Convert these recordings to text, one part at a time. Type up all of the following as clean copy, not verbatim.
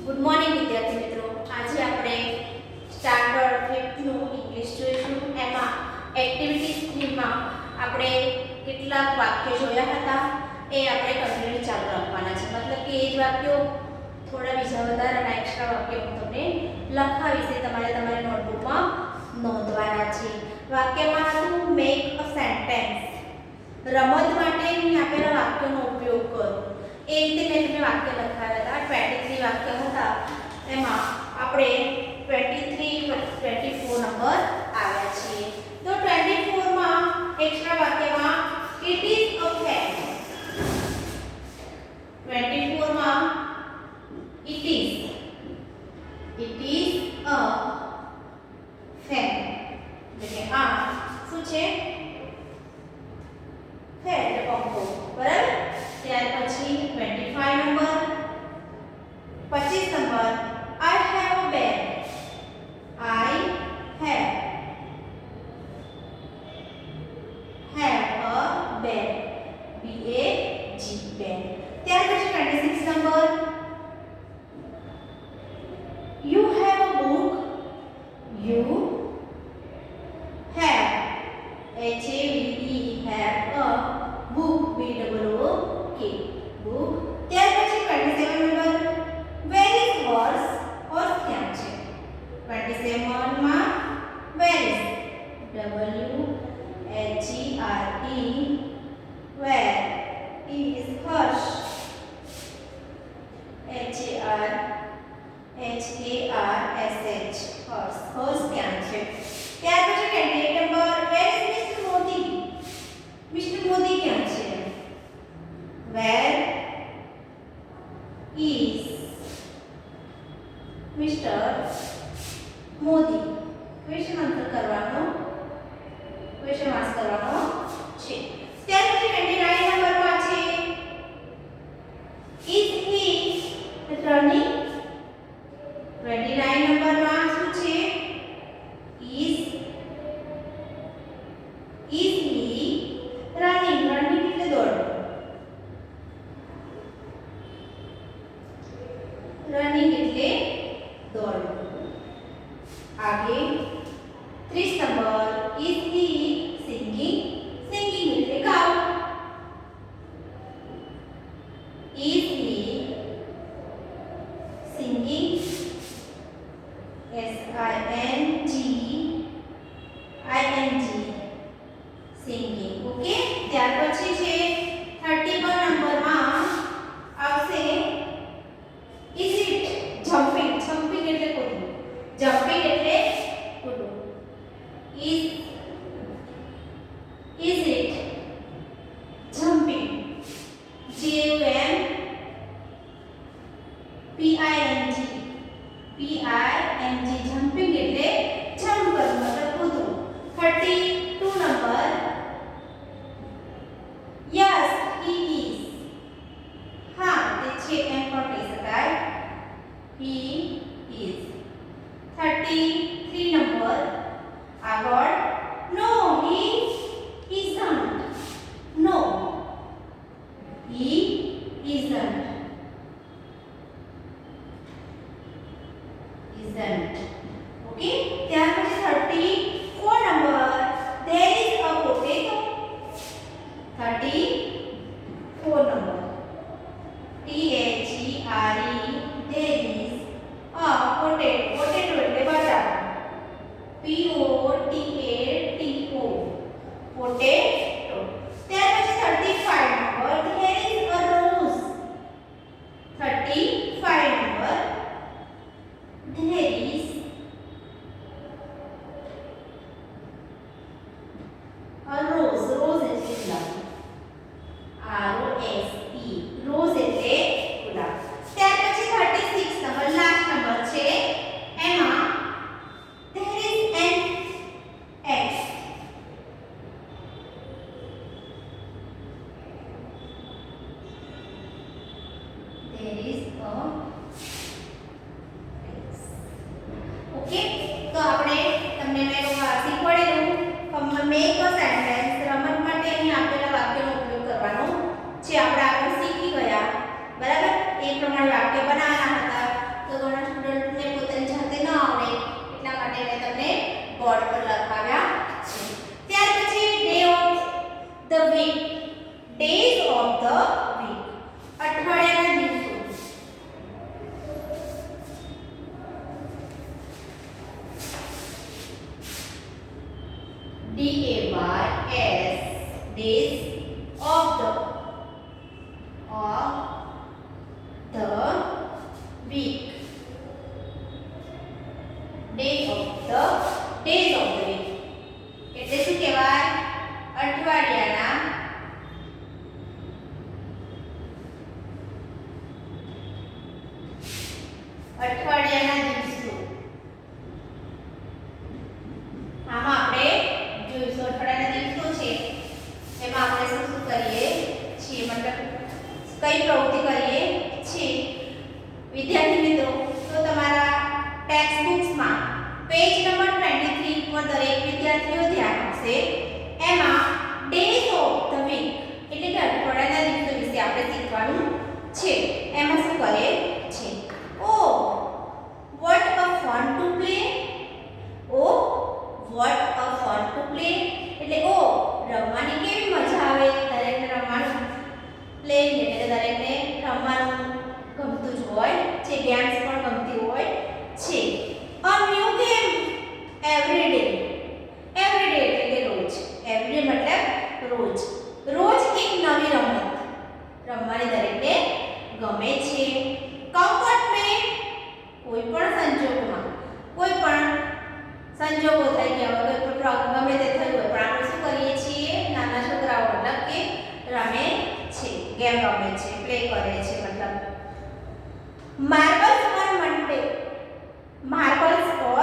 Good morning વિદ્યાર્થી મિત્રો. આજે આપણે સ્ટાન્ડર્ડ 5th નું ઇંગ્લિશ જોઈશું. એમાં એક્ટિવિટી 3 માં આપણે કેટલાક વાક્યો જોયા હતા એ આપણે કન્ટિન્યુ ચાલુ રાખવાના છે. મતલબ કે એ જ વાક્યો થોડા બીજા વધારાના એક્સ્ટ્રા વાક્યો હું તમને લખાવીશ, તમારે તમારી નોટબુકમાં નોંધવાના છે. વાક્યમાં હતું મેક અ સેન્ટેન્સ. રમત માટે અહીં આપેલા વાક્યોનો ઉપયોગ કરો. એ રીતે મેં તમને વાક્ય લખાવ્યા હતા. 23 વાક્ય હતા, એમાં આપણે 23 24 નંબર આવ્યા છે. તો 24 માં એક્સ્ટ્રા વાક્યમાં ઇટ ઇઝ અ ફેન. 24 માં ઇટ ઇઝ અ ફેન. એટલે કે આ શું છે? ફેન એટલે પંખો. બરાબર. ત્યાર પછી 25 number, 25 number I have a bag. I have a bag. B-A-G bag. ત્યાર પછી 26 number you have a book. You have H-A-V-E have a book. B-O-O-K book. ત્યાર પછી 27 number where is horse? horse ક્યાં છે? 27 માં where is W-H-E-R-E where is horse? H-A-R-H-A-R-S-H horse. horse ક્યાં છે? ત્યાર પછી 28 number where is Mr. Modi? Mr. Modi ક્યાં છે? Where is Mr. Modi? Question answer કરવાનો, ક્વેશ્ચન આન્સર કરવાનો છે. ત્યાર પછી 29 નંબરમાં છે is he running? 29 નંબરમાં શું છે? is he running? running એટલે દોડવું. રનિંગ એટલે દોડવું. આગે 30 number is he singing? singing એટલે ગાવું. is he singing? S-I-N-G singing. Okay. ત્યાર પછી છે 31 નંબરમાં આવશે is it jumping? jumping એટલે કૂદવું. jumping એટલે કૂદવું. is it jumping? J-U-M-P-I-N-G P-I-N-G jumping એટલે જમ્પ કરવું, મતલબ કૂદવું. 32 નંબર yes he is. હા તે છે એમ પણ કહી શકાય. he is. 33 નંબર આગળ no he isn't. no he isn't. Okay. ત્યાર પછી 34 number there is a potato. 34 number T-H-E-R-E there is a potato. potato એટલે બટાકો. P-O-T-A-T-O potato. ત્યાર પછી 35 number there is a rose. 35 number there is a rose. rose એટલે ગુલાબ. R-O-S-E rose એટલે ગુલાબ. ત્યાર પછી 36 number last number છે, એમાં there is an X. there is a X. Okay. તો આપણે તમને મેં શીખવાડેલું મેક અ સેન્ટેન્સ. રમત માટે અહીં આપેલા વાક્યનો ઉપયોગ કરવાનો છે. આપણે આગળ શીખી ગયા. બરાબર. એ પ્રમાણે વાક્ય બનાવવાના હતા. તો અઠવાડિયાના દિવસો આમાં આપણે જોઈશું અઠવાડિયાના દિવસો છે એમાં આપણે શું શું કરીએ છીએ મતલબ કઈ પ્રવૃત્તિ કરીએ છીએ વિદ્યાર્થી મિત્રો તો તમારા ટેક્સ્ટ બુક્સમાં પેજ નંબર 23 પર દરેક વિદ્યાર્થીઓ ધ્યાન આપશે એમાં ડેઝ ઓફ ધ વીક એટલે કે અઠવાડિયાના દિવસો વિશે આપણે શીખવાનું છે એમાં શું કરે છે ઓ what a fun to play O what a fun to play એટલે ઓ રમવાની કેવી મજા આવે દરેકને રમવાનું પ્લેઇંગ એટલે દરેકને રમવાનું ગમતું જ હોય છે ગેમ્સ પણ ગમતી હોય છે a new game every day એટલે કે રોજ every day મતલબ રોજ રોજ એક નવી રમત રમવાની દરેકને ગમે છે કમ્ફર્ટ મે કોઈ પણ સંજોગો થઈ ગયા હોય કોઈ ગમે તે થયું હોય પણ આપણે શું કરીએ છીએ નાના છોકરાઓ મતલબ કે રમે છે ગેમ રમે છે પ્લે કરે છે મતલબ માર્બલ્સ ઓન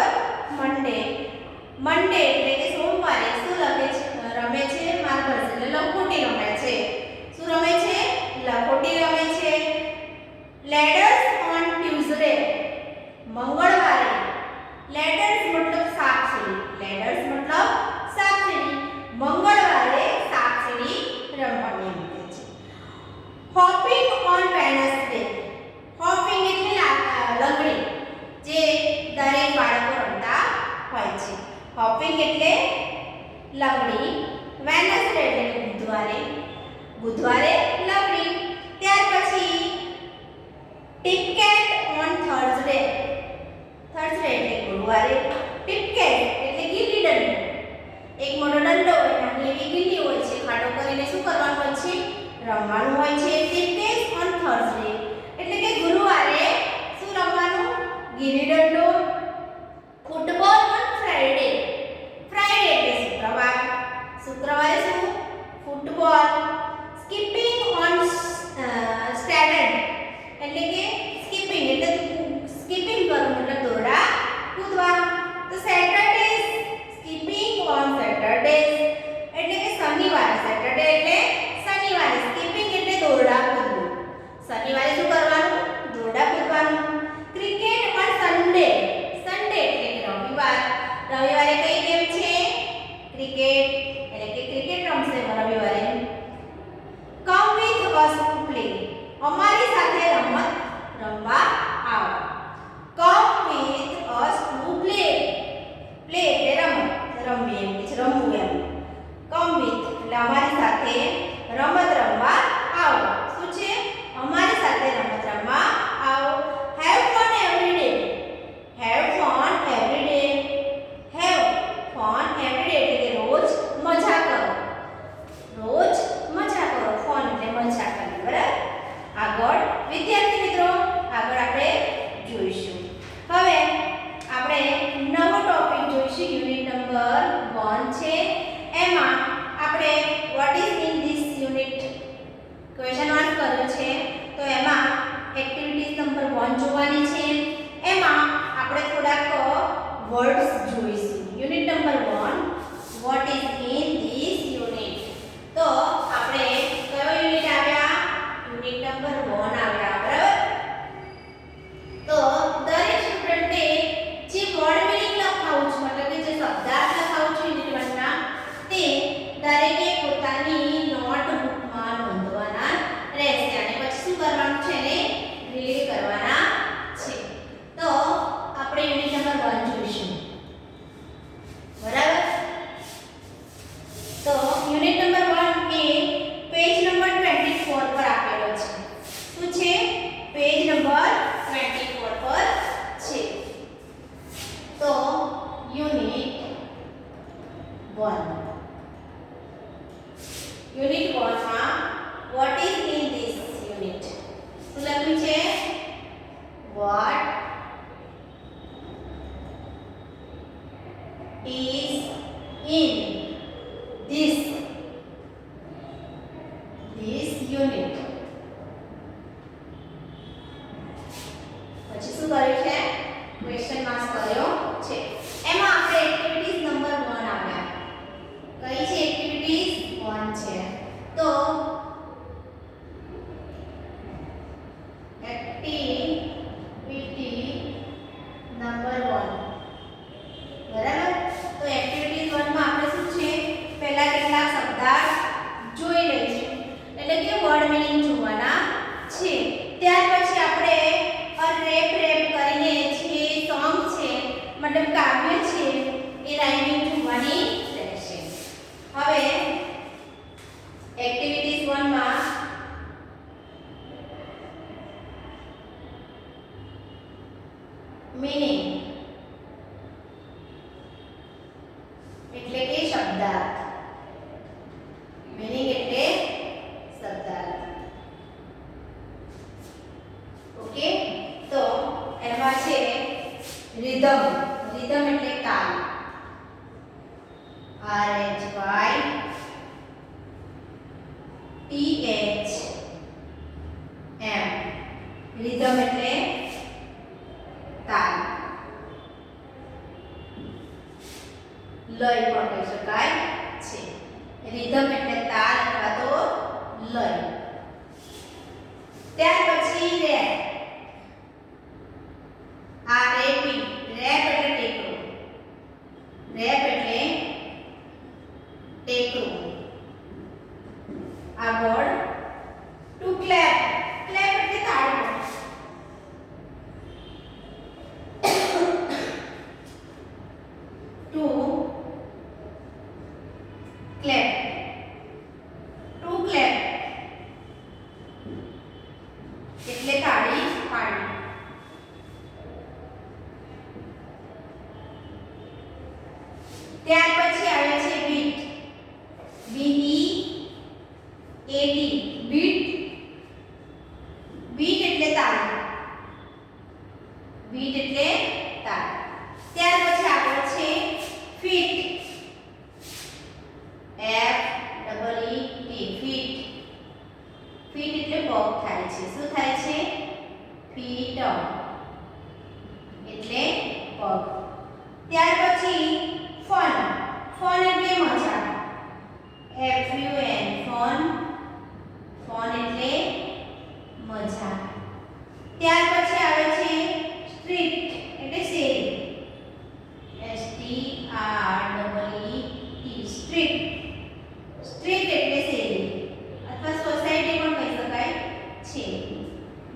મંડે એટલે કે સોમવારે શું રમે છે માર્બલ્સ એટલે લખોટી રમે છે શું રમે છે લખોટી રમે છે લેડર્સ ઓન ટ્યુઝડે મંગળવારે લેડર્સ મતલબ સાપસીડી મંગળવારે સાપસીડી રમવાની રમત છે હોપિંગ ઓન વેનસડે હોપિંગ એટલે લંગડી જે દરેક બાળકો રમતા હોય છે હોપિંગ એટલે લંગડી વેનસડે એટલે કે બુધવારે લંગડી ત્યાર પછી ટિપકેટ ઓન થર્સડે એટલે ગુરુવારે ટિપકેટ એટલે ગીલી દંડો એક મોટો દંડો હોય નાની એવી ગીલી હોય છે ખાડો કરીને શું કરવાનું હોય છે રમવાનું હોય છે ટિપકેટ ઓન થર્સડે એટલે કે ગુરુવારે શું રમવાનું ગીલી દંડો ફૂટબોલ ઓન ફ્રાઈડે એટલે શુક્રવારે શું ફૂટબોલ સ્કીપિંગ ઓન સ્ટેડન એટલે કે સ્કીપિંગ કરવું મતલબ દોરડા કૂદવા તો સેટરડે સ્કીપિંગ ઓન સેટરડે એટલે કે શનિવારે સ્કીપિંગ એટલે દોરડા કૂદવું શનિવારે શું કરવાનું દોરડા કૂદવાનું ક્રિકેટ ઓન સન્ડે એટલે કે રવિવારે કઈ ગેમ છે ક્રિકેટ એટલે કે ક્રિકેટ રમશે રવિવારે come with us to play અમારી સાથે રમત રમવા આવો come with us to play એટલે રમવું એમ કમ વિથ એટલે અમારી સાથે રમત રમવા આવો શું છે અમારી સાથે રમત રમવા આવો હેવ ફન એવરી ડે એટલે કે રોજ મજા કરો ફન એટલે મજા કરવી બરાબર આગળ વિદ્યાર્થી મિત્રો આગળ આપણે જોઈશું હવે આપણે નવો ટોપિક જોઈશું યુનિટ નંબર 1 છે એમાં આપણે what is in this unit question mark કર્યો છે તો એમાં એક્ટિવિટીઝ નંબર 1 જોવાની છે એમાં આપણે થોડાક વર્ડ્સ જોઈશું unit number 1 what is in this unit તો આપણે કયો યુનિટ આવ્યા યુનિટ નંબર 1 આવ્યા બરાબર તો દરેક સ્ટુડન્ટે જે વર્ડ મીનિંગ લખાવું છે મતલબ કે જે શબ્દાર્થ લખાવું છે યુનિટ 1 ના તે દરેકે પોતાની નોટબુકમાં નોંધવાના રહેશે અને પછી શું કરવાનું છે એને રીડ કરવાના છે તો આપણે યુનિટ નંબર 1 જોઈશું બરાબર તો યુનિટ નંબર 1 એ પેજ નંબર 24 પર આપેલો છે શું છે પેજ નંબર 24 પર છે તો યુનિટ 1 માં what is in this unit શું લખ્યું છે what is in this unit પછી શું કર્યું છે? ક્વેશ્ચન માર્ક કર્યો છે. એમાં આપણે એક્ટિવિટીઝ નંબર 1 આવ્યા. કઈ છે એક્ટિવિટીઝ? 1 છે. તો એક્ટિવિટી નંબર 1 બરાબર. તો એક્ટિવિટી 1 માં આપણે શું છે? પહેલા કેટલાક શબ્દાર્થ જોઈ લઈશું. એટલે કે વર્ડ મીનિંગ જોવાના છે. ત્યાર પછી આપણે રેપ કરીને જે સોંગ છે મતલબ કાવ્ય છે એ રાઇમિંગ જોવાની રહેશે. હવે એક્ટિવિટીઝ 1 માં મીનિંગ એટલે કે શબ્દાર્થ. મીનિંગ એટલે શબ્દાર્થ. ઓકે. તો એમાં છે રિધમ. રિધમ એટલે તાલ. RHYTHM. રિધમ એટલે તાલ. લય પણ કહી શકાય છે. રિધમ એટલે તાલ અથવા તો લય. ત્યાર પછી રેપ. આ રેપિંગ. રેપ એટલે ટેકરો. રેપ એટલે ટેકરો. આગળ ટુ ક્લેપ. ક્લેપ એટલે તાળી. Two clap. ટુ ક્લેપ એટલે તાળી પાડવી. ત્યાર પછી આવે છે બીટ. BEAT. બીટ. બીટ એટલે તાલ. બીટ એટલે તાલ. ત્યાર પછી આગળ છે ફીટ. FEET. ફીટ. ફીટ એટલે પગ થાય છે. શું થાય છે? ફીટ એટલે પગ. ત્યાર પછી ફન. ફન એટલે મજા. FUN. ફન. ફન એટલે મજા. ત્યાર પછી આવે છે સ્ટ્રીટ એટલે શેરી. STREET. સ્ટ્રીટ. સ્ટ્રીટ એટલે શેરી અથવા સોસાયટી પણ કહી શકાય છે.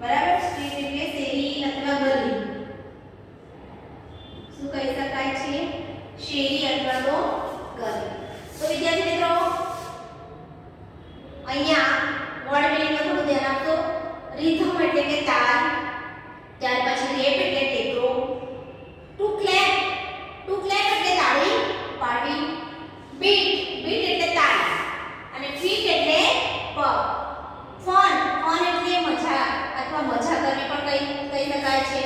બરાબર. સ્ટ્રીટ એટલે શેરી અથવા ગલી. શું કહી શકાય છે? શેરી અથવા તો ગલી. તો વિદ્યાર્થી મિત્રો અહીંયા વર્ડ મીનિંગમાં થોડું ધ્યાન આપજો. રિધમ એટલે કે તાલ. ત્યાર પછી રેપ એટલે ટેકરો. To clap. ટુ ક્લેપ એટલે તાળી પાડવી. બીટ. બીટ એટલે તાલ. અને ફીટ એટલે પગ. ફન. ફન એટલે મજા અથવા મજા કરવી પણ કહી શકાય છે.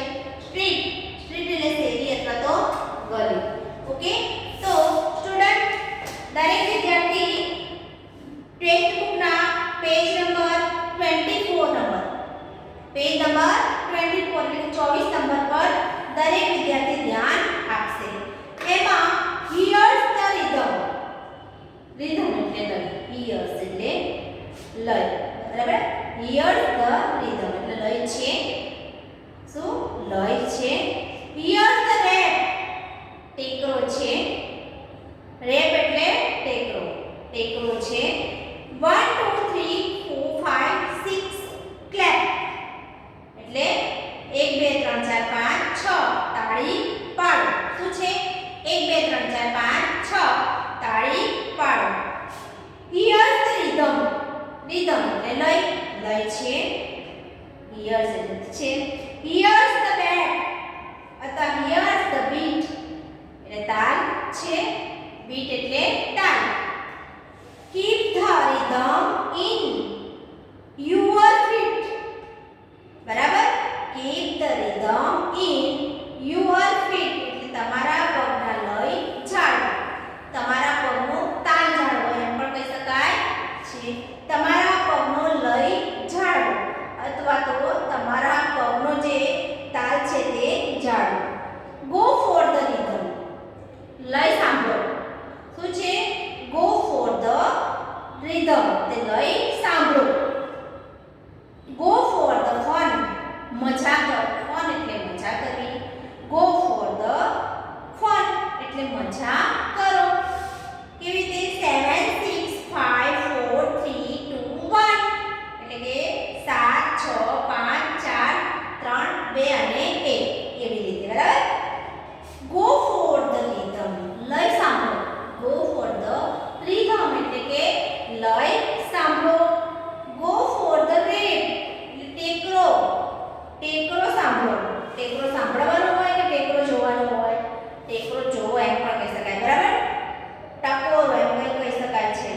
સ્ટ્રીટ. સ્ટ્રીટ એટલે શેરી અથવા તો ગલી. ઓકે. તો સ્ટુડન્ટ દરેક વિદ્યાર્થી ટેક્સ્ટ બુકના પેજ નંબર 24 પેજ નંબર 24 એટલે 24 નંબર પર દરેક વિદ્યાર્થી ધ્યાન આપશે. એમાં હિયર્સ ધ રિધમ. રિધમ એટલે લય. હિયર્સ એટલે લય. બરાબર. હિયર્સ ધ રિધમ એટલે લય છે. શું? લય છે. હિયર્સ ધ રેપ. ટેકરો છે. રેપ એટલે ટેકરો. ટેકરો છે. 1 2 3 4 5 6 ક્લેપ એટલે 1 2 3 4 5 6 તાળી પાડો. શું છે? 1 2 3 4 5 6 તાળી પાડો. હિયર્સ ધ રિધમ. રિધમ એટલે લય. લય છે. હિયર્સ એટલે છે. હિયર્સ ધ બેટ અથવા હિયર્સ ધ બીટ એટલે તાલ છે. બીટ એટલે તાલ. Keep the rhythm in your feet. બરાબર. Keep the rhythm in your feet એટલે તમારા પગના લય જાળવો. તમારા પગનો તાલ જાળવો એમ પણ કહી શકાય છે. તમારા પગનો લય જાળવો અથવા તો તમારા પગનો જે તાલ છે 2 અને 1 એવી રીતે બરાબર. ગો ફોર ધ રીધમ લય સાંભળો. ગો ફોર ધ રીધમ એટલે કે લય સાંભળો. ગો ફોર ધ રેપ ટેકરો. ટેકરો સાંભળો. ટેકરો સાંભળવાનો હોય કે ટેકરો જોવાનો હોય? ટેકરો જોવો એમ પણ કહી શકાય બરાબર. ટકોરો એમ પણ કહી શકાય છે.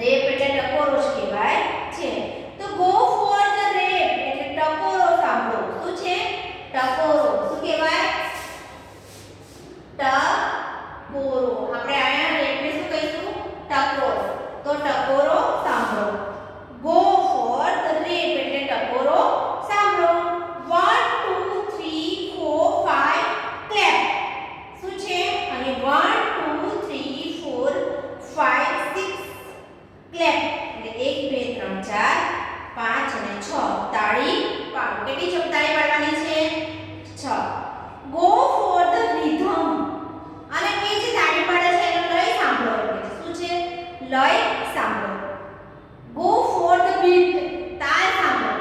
રેપ એટલે ટકોરો જ કહેવાય છે. તો ગો ફોર ધ રેપ એટલે ટકોરો સાંભળો. શું છે? ટકોરો. શું કહેવાય? ટકોરો. આપણે આયા રેપને શું કહીશું? ટકોરો. તો ટકોરો સાંભળો. ગો ફોર ધ રેપ એટલે ટકોરો સાંભળો. 1 2 3 4 5 ક્લેપ. શું છે? અને 1 2 3 4 5 6 ક્લેપ એટલે 1 2 3 4 5 અને 6 તાળી પાડો. કેટલી તાળી પાડવાની છે? 6. ગો ફોર ધ રીધમ અને એ જે તાળી પાડે છે એનો લય સાંભળો. શું છે? લય સાંભળો. ગો ફોર ધ બીટ તાલ સાંભળો.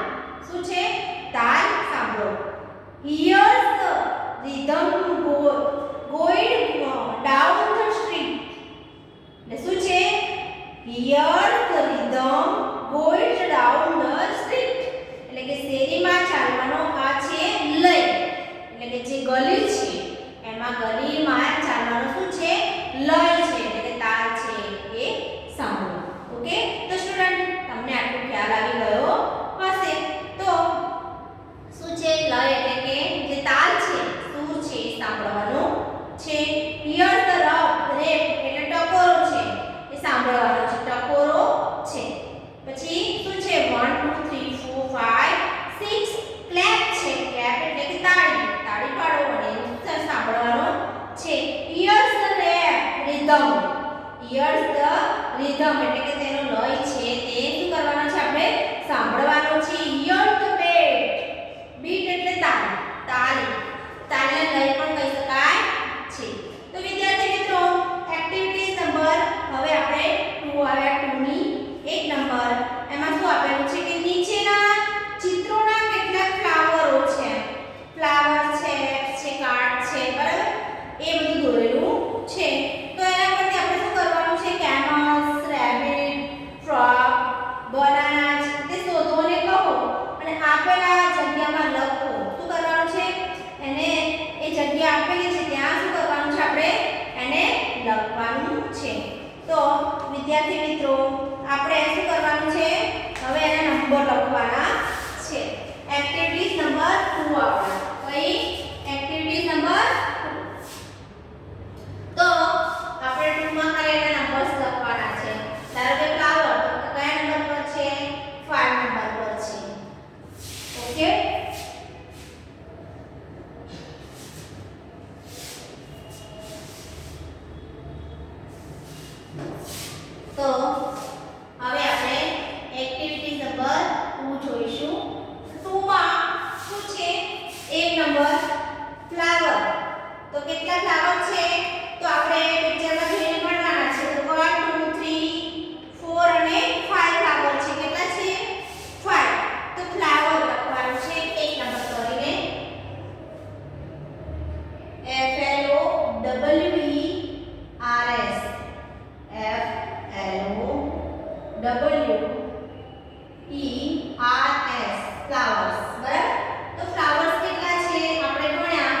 શું છે? તાલ સાંભળો. હિયર્સ ધ રીધમ ગોઈડ ડાઉન ધ સ્ટ્રીટ એટલે શું છે? હિયર ધ રીધમ ગોઈડ ડાઉન ધ સ્ટ્રીટ એટલે કે શેરીમાં ચાલવાનો આ છે લય. એટલે કે જે ગલી છે એમાં ગલીમાં ચાલવાનો શું છે? લય છે એટલે કે તાલ છે એ સાંભળો. ઓકે, તો સ્ટુડન્ટ તમને આટલો ખ્યાલ આવી ગયો હશે. તો શું છે? લય એટલે કે જે તાલ છે, સૂર છે એ સાંભળવાનો છે. હિયર ધ રેપ એટલે ટકોરો છે એ સાંભળવાનો છે. ટકોરો છે. પછી શું છે? 1 2 3 4 5 6 ક્લેપ છે. ક્લેપ એટલે કે તાળી. તાળી પાડો અને એનું સાંભળવાનો છે. હિયર્સ ધ રીધમ. હિયર્સ ધ રીધમ એટલે કે તેનો લય છે તે શું કરવાનો છે? આપણે સાંભળવાનો છે. Hear the bit. બીટ એટલે તાલ. તાળી. તાલને લય પણ કહી શકાય છે. તો વિદ્યાર્થી મિત્રો એક્ટિવિટીઝ નંબર હવે આપણે 2 આવ્યા. 2 ની 1 નંબર એમાં શું આપેલું છે કે નીચેના ચિત્રોના કેટલાક ફ્લાવરો છે. ફ્લાવર છે, છે કાર્ડ છે બરાબર, એ બધું દોરેલું છે. તો એના પરથી આપણે શું કરવાનું છે? કેમલ્સ, રેબિટ, ફ્રોગ, બનાના તે શોધો અને કહો અને આપેલા જગ્યામાં લખો. શું કરવાનું છે? એને એ જગ્યા આપેલી છે ત્યાં શું કરવાનું છે? આપણે એને લખવાનું છે. તો વિદ્યાર્થી મિત્રો આપણે શું કરવાનું છે? હવે એના નંબર લખવાના છે. એક્ટિવિટીઝ નંબર 2 આપણે કઈ એક્ટિવિટીઝ નંબર 2. તો આપણે 2 માં ખાલી એના નંબર્સ લખવાના છે. ધારો કે ફ્લાવર તો કયા નંબર પર છે? 5 નંબર પર છે. ઓકે, તો હવે આપણે એક્ટિવિટી નંબર 2 જોઈશું. 2 માં શું છે? 1 નંબર ફ્લાવર. તો કેટલા ફ્લાવર છે? તો આપણે પિક્ચરમાં જોઈને ગણવાના છે. તો 1 2 3 4 અને 5 ફ્લાવર છે. કેટલા છે? 5. તો ફ્લાવર લખવાનું છે 1 નંબર કરીને. FLOWERS FLOWERS flowers. બરાબર. તો ફ્લાવર્સ કેટલા છે? આપણે ગણ્યા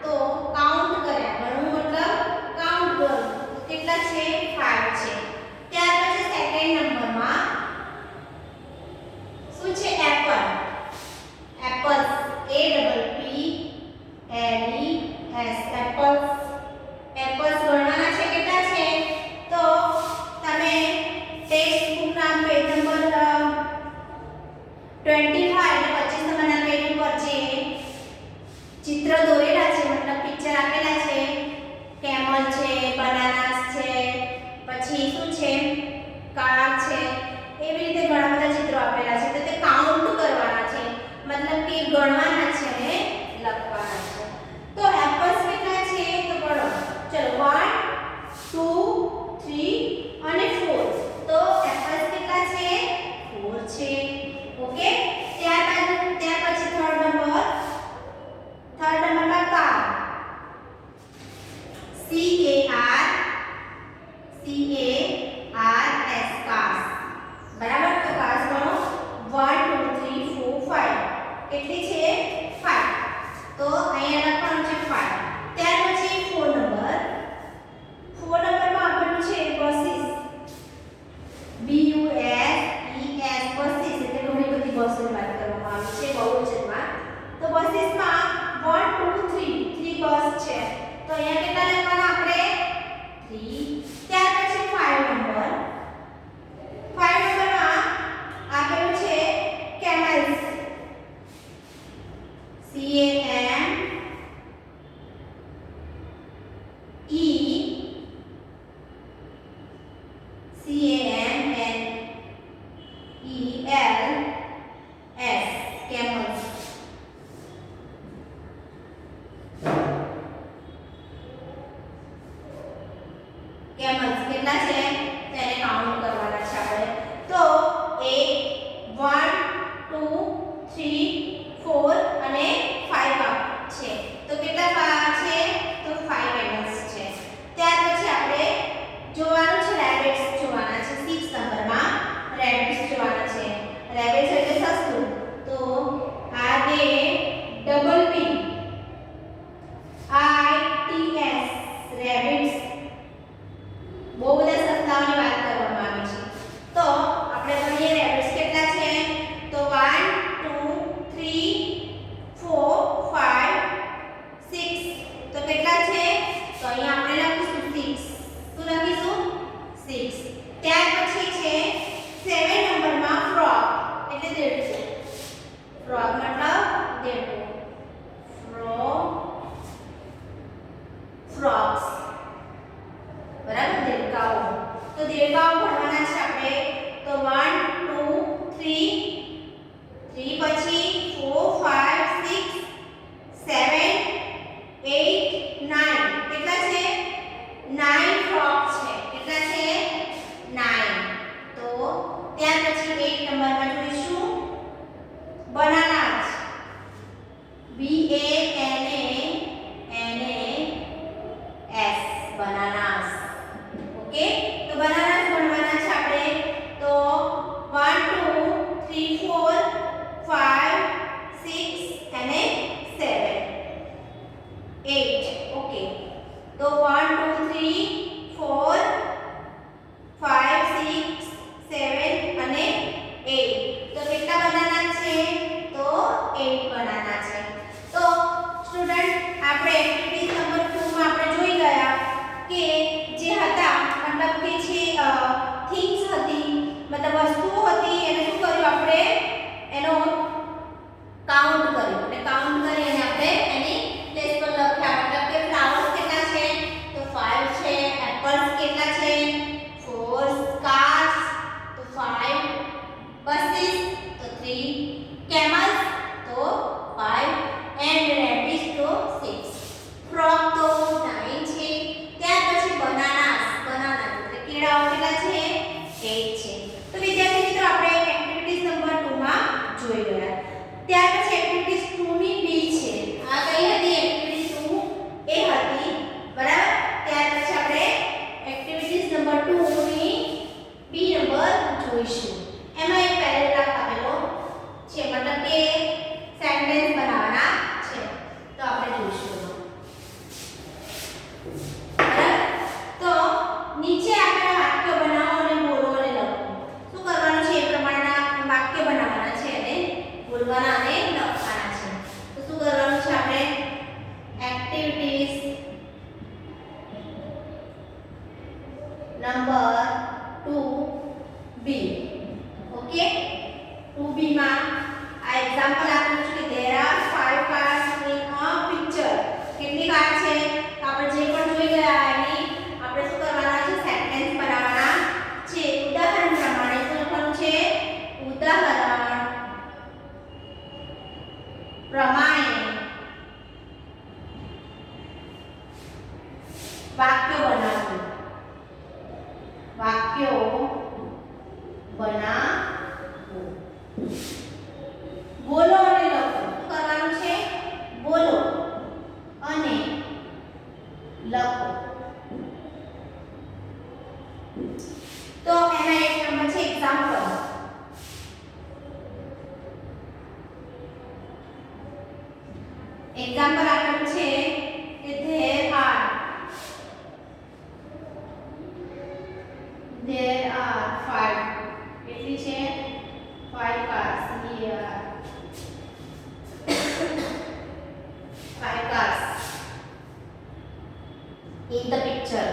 તો કાઉન્ટ કર્યા. ગણવું મતલબ કાઉન્ટ કરવું. તો કેટલા છે? 5 છે. ત્યાર પછી સેકન્ડ નંબરમાં શું છે? Apple. Apples APPLES apples. Apples ગણવાના છે. કેટલા છે? તો તમે ટેક્સ્ટ બુક ના પેજ નંબર 25 અને 25 નંબરના પેજ ઉપર જે ચિત્ર દોરેલા છે, મતલબ પિક્ચર આપેલા છે, કેમલ છે, બનાનાસ છે, પછી શું છે? કાર છે, એવી રીતે ઘણા બધા ચિત્રો આપેલા છે. તો તે કાઉન્ટ કરવાના છે, મતલબ કે ગણવાના છે અને લખવાના છે. તો એપલ્સ કેટલા છે? તો 3 ત્યાર પછી 5 નંબર 5 નંબરમાં આપેલું છે camels C A M E C A M N E L S camels camels કેટલા છે તેને કાઉન્ટ કરવાના છે આપણે તો 1 2 3 4 અને 5 છે તો કેટલા છે તો 5 camels છે ત્યાર પછી આપણે જોવાનું છે રેબિટ્સ જોવાના છે 6 નંબરમાં રેબિટ્સ જોવાના છે રેબિટ્સ એટલે સસલું તો આગે double P I T S rabbits બહુ બધા સસ્તાઓની વાત કરવામાં આવી છે તો આપણે ભણીએ રેબિટ્સ કેટલા છે તો 1 2 3 4 5 6 તો કેટલા છે તો અહીંયા આપણે લખીશું 6 શું લખીશું 6 ત્યાર પછી છે 7 નંબરમાં ફ્રોગ એટલે દેડકો ફ્રોગ મતલબ દેડકો ફ્રોગ્સ બરાબર દેડકાઓ તો દેડકાઓ ભણવાના છે આપણે તો 1 2 3 3 પછી 4 5 6 7 8 9 કેટલા છે 9 ફ્રોગ્સ છે કેટલા છે 9 તો ત્યાર પછી 8 નંબરમાં જોઈશું બનાનાસ B A N A S બનાનાસ okay તો બનાનાસ ભણવાના છે આપણે તો 1 2 3 4 5 6 અને 7 8 ઓકે તો 1 2 3 4 5 6 7 અને 8 તો કેટલા બનાના છે તો 8 બનાના છે તો સ્ટુડન્ટ આપણે એક્ટિવિટી નંબર 2 માં આપણે જોઈ ગયા કે જે હતા મતલબ કે છે થિંગ્સ હતી મતલબ વસ્તુઓ હતી એને શું કર્યું આપણે એનો કાઉન્ટ કર્યું અને કાઉન્ટ કરી અને આપણે એની પ્લેસ પર લખ્યા મતલબ કે ફ્લાવર્સ કેટલા છે તો 5 છે એપલ્સ કેટલા છે 4 કાર્સ તો 5 buses તો 3 camels તો 5 and rabbits તો 6 frog તો 9 છે ત્યાર પછી બનાના એટલે કેળાઓ કેટલા છે 8 છે તો વિદ્યાર્થી મિત્રો આપણે એક્ટિવિટીઝ નંબર 2 માં જોઈ ગયા ત્યાર પછી એક્ટિવિટીઝ 2 ની B છે આ કઈ હતી એક્ટિવિટી 2 એ હતી બરાબર ત્યાર પછી આપણે એક્ટિવિટીઝ નંબર 2 ની B નંબર જોઈશું એમાં એક પેરેગ્રાફ આપેલો છે મતલબ કે સેન્ટેન્સ બનાવવાના છે તો આપણે જોઈશું બરાબર તો નીચે આપેલા વાક્યો બનાવો અને બોલો અને લખો શું કરવાનું છે એ પ્રમાણેના વાક્ય બનાવવાના છે અને બોલવાના અને લખવાના છે તો શું કરવાનું છે આપણે activities number 2B okay 2B માં આ એક્ઝામ્પલ આપેલું છે કે there are 5 cars in a picture કેટલી કાર છે આપણે જે પણ જોઈ ગયા એની આપણે શું કરવાના છે સેન્ટેન્સ બનાવવાના છે ઉદાહરણ પ્રમાણે શું લખવાનું છે ઉદાહરણ પ્રમાણે વાક્યો બનાવો બોલો અને લખો શું કરવાનું છે બોલો અને લખો તો એના એક નંબર છે એક્ઝામ્પલ આપેલું છે કે there are 5 કેટલી છે 5 cars here 5 cars in the picture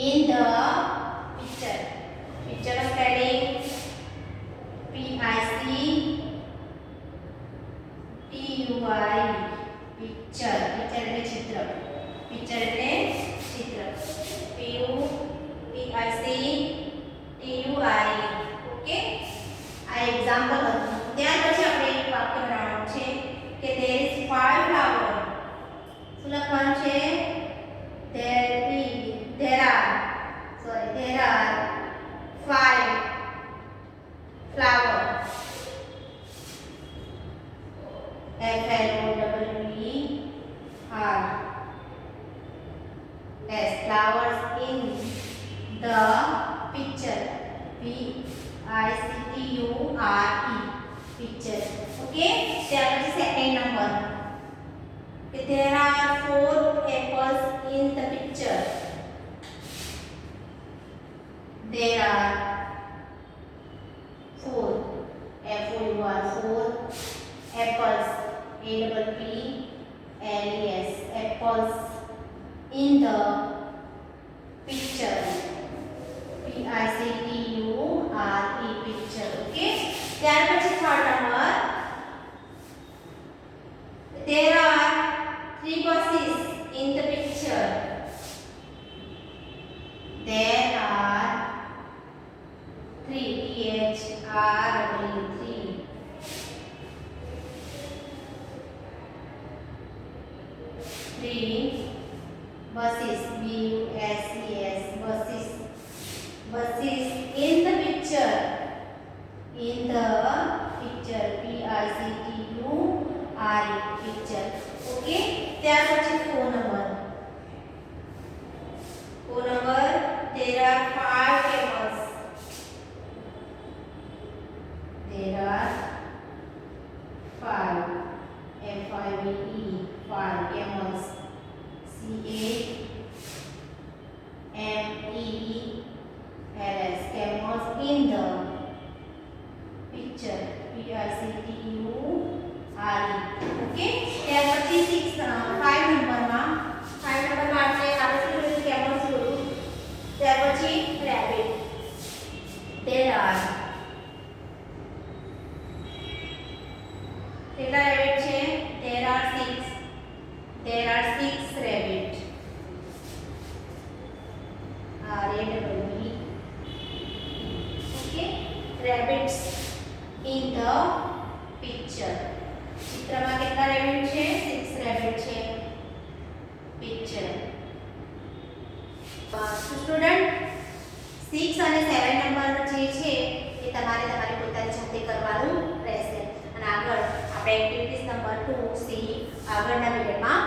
in the picture. Picture of spelling PICTUI. Picture. Picture એટલે ચિત્ર. Picture એટલે ચિત્ર. PICTUI. ઓકે, આ એક્ઝામ્પલ હતું. ત્યાર પછી આપણે એક વાક્ય બનાવવાનું છે કે there is 5 flower. શું લખવાનું છે? there are 5 flowers. FLOWERS, flowers in the picture. PICTURE, picture. Okay, ત્યાર પછી સેકન્ડ નંબર કે there are 4 apples in the picture. There are 4 apples, APPLES, apples in the picture. PICTURE, picture. Okay, ત્યાર પછી third number there are 3 buses in the picture. There are 3 buses, BUSES, buses in the picture. PICTURE, picture. Okay, ત્યાર પછી phone number there are 5 camels. There are 5 camels, CAMELS, camels in the picture. PICTURE. Okay, ત્યાર પછી 5 નંબરમાં આપણે જોયું camels જોયું. ત્યાર પછી rabbit. There are કેટલા rabbit છે? There are 6 rabbit. RABBIT. Okay, rabbits in the picture. ચિત્રમાં કેટલા rabbit છે? 6 rabbit છે. Picture. સ્ટુડન્ટ 6 અને 7 નંબર જે છે એ તમારે તમારી પોતાની જાતે કરવાનું રહેશે અને આગળ આપણે એક્ટિવિટીઝ નંબર 2 સી આગળના વિડિયોમાં